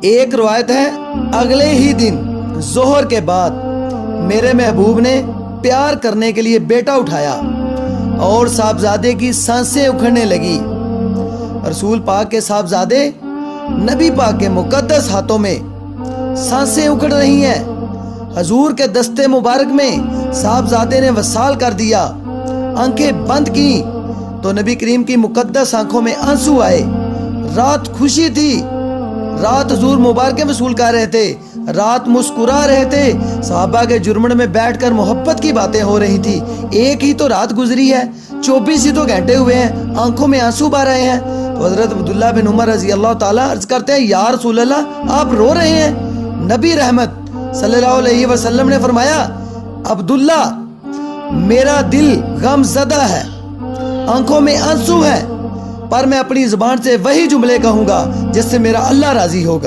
ایک روایت ہے اگلے ہی دن ظہر کے بعد میرے محبوب نے پیار کرنے کے لیے بیٹا اٹھایا اور صاحبزادے کی سانسیں اکھڑنے لگی۔ رسول پاک کے صاحبزادے نبی پاک کے مقدس ہاتھوں میں سانسیں اکھڑ رہی ہیں۔ حضور کے دستے مبارک میں صاحبزادے نے وصال کر دیا۔ آنکھیں بند کی تو نبی کریم کی مقدس آنکھوں میں آنسو آئے۔ رات خوشی تھی، رات حضور مبارک وصول کر رہے تھے، رات مسکرا رہے تھے، صحابہ کے جرمن میں بیٹھ کر محبت کی باتیں ہو رہی تھی۔ ایک ہی تو رات گزری ہے، 24 ہی تو گھنٹے ہوئے ہیں، آنکھوں میں آنسو بہ رہے ہیں۔ تو حضرت عبداللہ بن عمر رضی اللہ تعالیٰ عرض کرتے ہیں یا رسول اللہ آپ رو رہے ہیں؟ نبی رحمت صلی اللہ علیہ وسلم نے فرمایا عبداللہ میرا دل غم زدہ ہے، آنکھوں میں آنسو ہے، پر میں اپنی زبان سے وہی جملے کہوں گا جس سے میرا اللہ راضی ہوگا۔